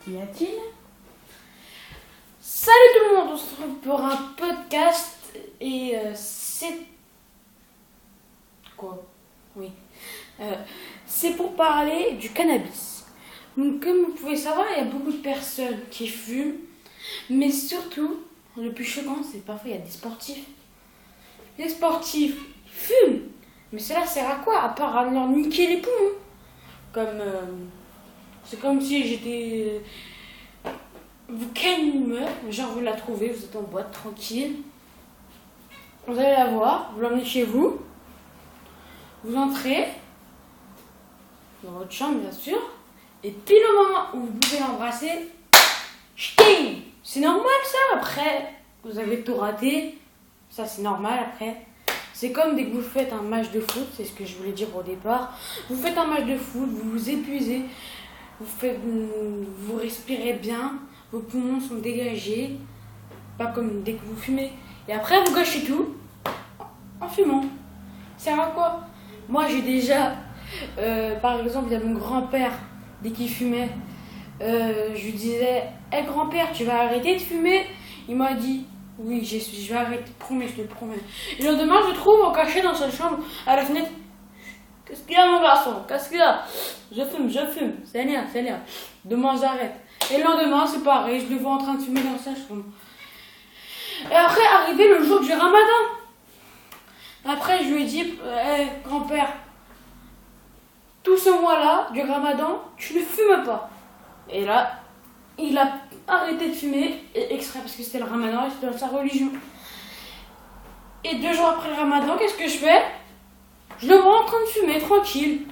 Y a-t-il? Salut tout le monde, on se retrouve pour un podcast et c'est... Quoi? Oui. C'est pour parler du cannabis. Donc comme vous pouvez savoir, il y a beaucoup de personnes qui fument, mais surtout, le plus choquant, c'est que parfois il y a des sportifs. Les sportifs fument, mais cela sert à quoi? À part à leur niquer les poumons. C'est comme si j'étais... Vous gagnez une meuf, genre vous la trouvez, vous êtes en boîte, tranquille. Vous allez la voir, vous l'emmenez chez vous. Vous entrez dans votre chambre, bien sûr. Et puis le moment où vous pouvez l'embrasser, ch'ting! C'est normal ça, après, vous avez tout raté. Ça c'est normal après. C'est comme dès que vous faites un match de foot, c'est ce que je voulais dire au départ. Vous faites un match de foot, vous vous épuisez, vous respirez bien, vos poumons sont dégagés, pas comme dès que vous fumez. Et après vous gâchez tout en fumant. Ça sert à quoi? Moi j'ai déjà, par exemple, il y a mon grand-père, dès qu'il fumait, je lui disais, hé grand-père, tu vas arrêter de fumer? Il m'a dit, oui, je vais arrêter, promets, je te promets. Et le lendemain, je le trouve caché dans sa chambre, à la fenêtre. Qu'est-ce qu'il y a, mon garçon? Qu'est-ce qu'il y a? Je fume. C'est rien. Demain, j'arrête. Et le lendemain, c'est pareil, je le vois en train de fumer dans sa chambre. Et après, arrivé le jour du ramadan. Après, je lui ai dit, hé, grand-père, tout ce mois-là, du ramadan, tu ne fumes pas. Et là, il a arrêté de fumer, exprès parce que c'était le ramadan et c'était dans sa religion. Et 2 jours après le ramadan, qu'est-ce que je fais? Je le vois en train de fumer, tranquille.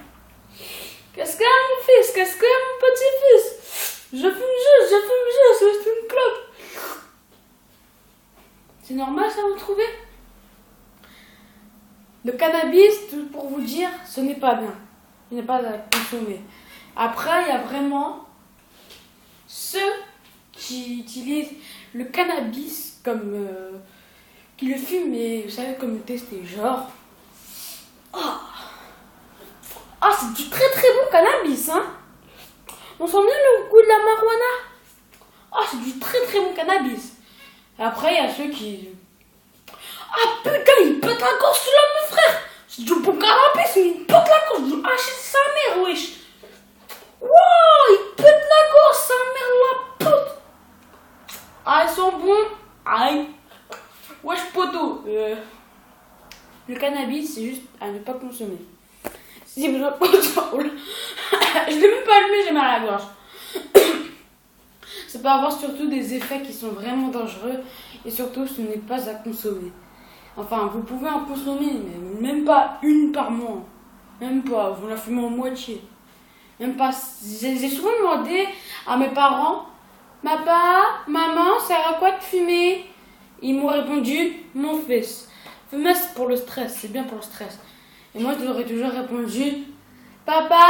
Qu'est-ce qu'il y a, mon fils? Qu'est-ce qu'il y a, mon petit-fils? Je fume juste, c'est une clope. C'est normal, ça, vous trouvez? Le cannabis, pour vous dire, ce n'est pas bien. Il n'est pas à consommer. Après, il y a vraiment ceux qui utilisent le cannabis comme... qui le fument, mais vous savez, comme tester, genre... Ah, c'est du très très bon cannabis, hein. On sent bien le goût de la marijuana. Ah, c'est du très très bon cannabis. Après, il y a ceux qui... Ah putain, il pète la gorge celui-là, mon frère. C'est du bon cannabis, mais il pète la gorge. Ah, c'est sa mère, wesh. Wow, il pète la gorge, sa mère, la pute. Ah, ils sont bons. Aïe. Wesh, poteau. Le cannabis, c'est juste à ne pas consommer. Si vous en consommer... Je l'ai même pas allumé, j'ai mal à la gorge. Ça peut avoir surtout des effets qui sont vraiment dangereux. Et surtout, ce n'est pas à consommer. Enfin, vous pouvez en consommer, mais même pas une par mois. Même pas, vous la fumez en moitié. Même pas. J'ai souvent demandé à mes parents, papa, maman, ça sert à quoi de fumer? Ils m'ont répondu, mon fils, fumer c'est pour le stress, c'est bien pour le stress. Et moi je leur ai toujours répondu, papa,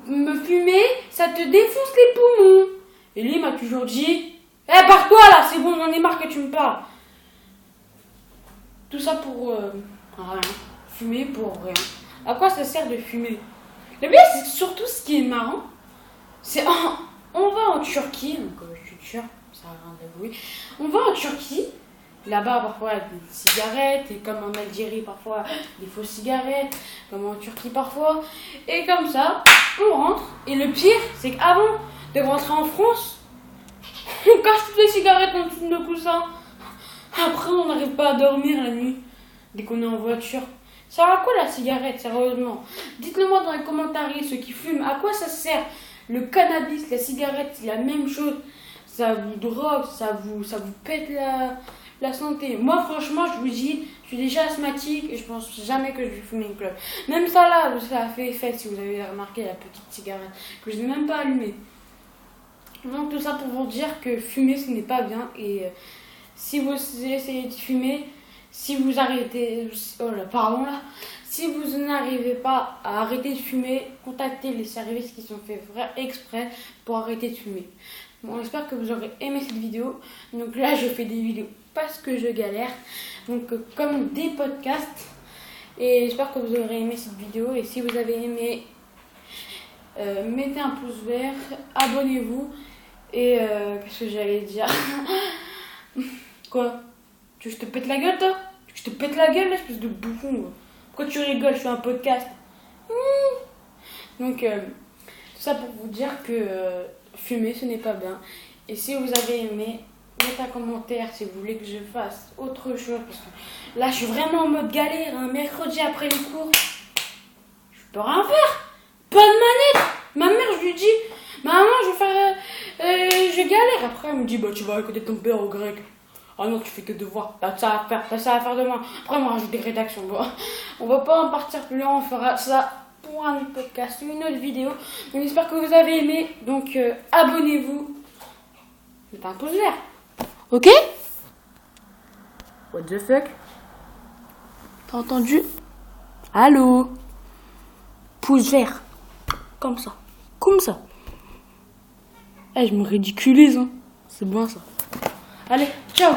me fumer, ça te défonce les poumons. Et lui il m'a toujours dit, eh pars-toi là, c'est bon, j'en ai marre que tu me parles. Tout ça pour rien. Fumer pour rien. À quoi ça sert de fumer? Le bien c'est surtout ce qui est marrant, c'est on va en Turquie, donc je suis turc, ça a rien d'avouer. On va en Turquie, là-bas parfois il y a des cigarettes, et comme en Algérie parfois des fausses cigarettes, comme en Turquie parfois, et comme ça, on rentre, et le pire c'est qu'avant de rentrer en France, on cache toutes les cigarettes en dessous de nos coussins. Après on n'arrive pas à dormir la nuit, dès qu'on est en voiture. Ça sert à quoi la cigarette, sérieusement? Dites-le moi dans les commentaires, ceux qui fument, à quoi ça sert? Le cannabis, la cigarette, c'est la même chose. Ça vous drogue, ça vous pète la santé. Moi, franchement, je vous dis, je suis déjà asthmatique et je pense jamais que je vais fumer une clope. Même ça là, ça a fait effet, si vous avez remarqué, la petite cigarette, que je n'ai même pas allumée. Donc tout ça pour vous dire que fumer, ce n'est pas bien. Et si vous essayez de fumer, si vous arrêtez... Oh là, pardon là. Si vous n'arrivez pas à arrêter de fumer, contactez les services qui sont faits exprès pour arrêter de fumer. Bon, j'espère que vous aurez aimé cette vidéo. Donc là, je fais des vidéos parce que je galère. Donc comme des podcasts. Et j'espère que vous aurez aimé cette vidéo. Et si vous avez aimé, mettez un pouce vert, abonnez-vous. Et qu'est-ce que j'allais dire? Quoi? Tu veux que je te pète la gueule, toi? Tu veux que je te pète la gueule, espèce de bouffon, quoi. Pourquoi tu rigoles? Je fais un podcast. Donc, tout ça pour vous dire que fumer, ce n'est pas bien. Et si vous avez aimé, mettez un commentaire si vous voulez que je fasse autre chose. Parce que là, je suis vraiment en mode galère. Un mercredi après les cours, je peux rien faire. Pas de manette. Ma mère, je lui dis, maman, je vais faire... je galère. Après, elle me dit, bah, tu vas écouter ton père au grec. Ah non, tu fais que devoir. T'as ça à faire demain. Après, on rajoute des rédactions. Bon, on va pas en partir plus loin. On fera ça pour un autre podcast, une autre vidéo. Donc, j'espère que vous avez aimé. Donc, abonnez-vous. Mettez un pouce vert. Ok? What the fuck? T'as entendu? Allô? Pouce vert. Comme ça. Comme ça. Eh, je me ridiculise, hein. C'est bon, ça. Allez, ciao!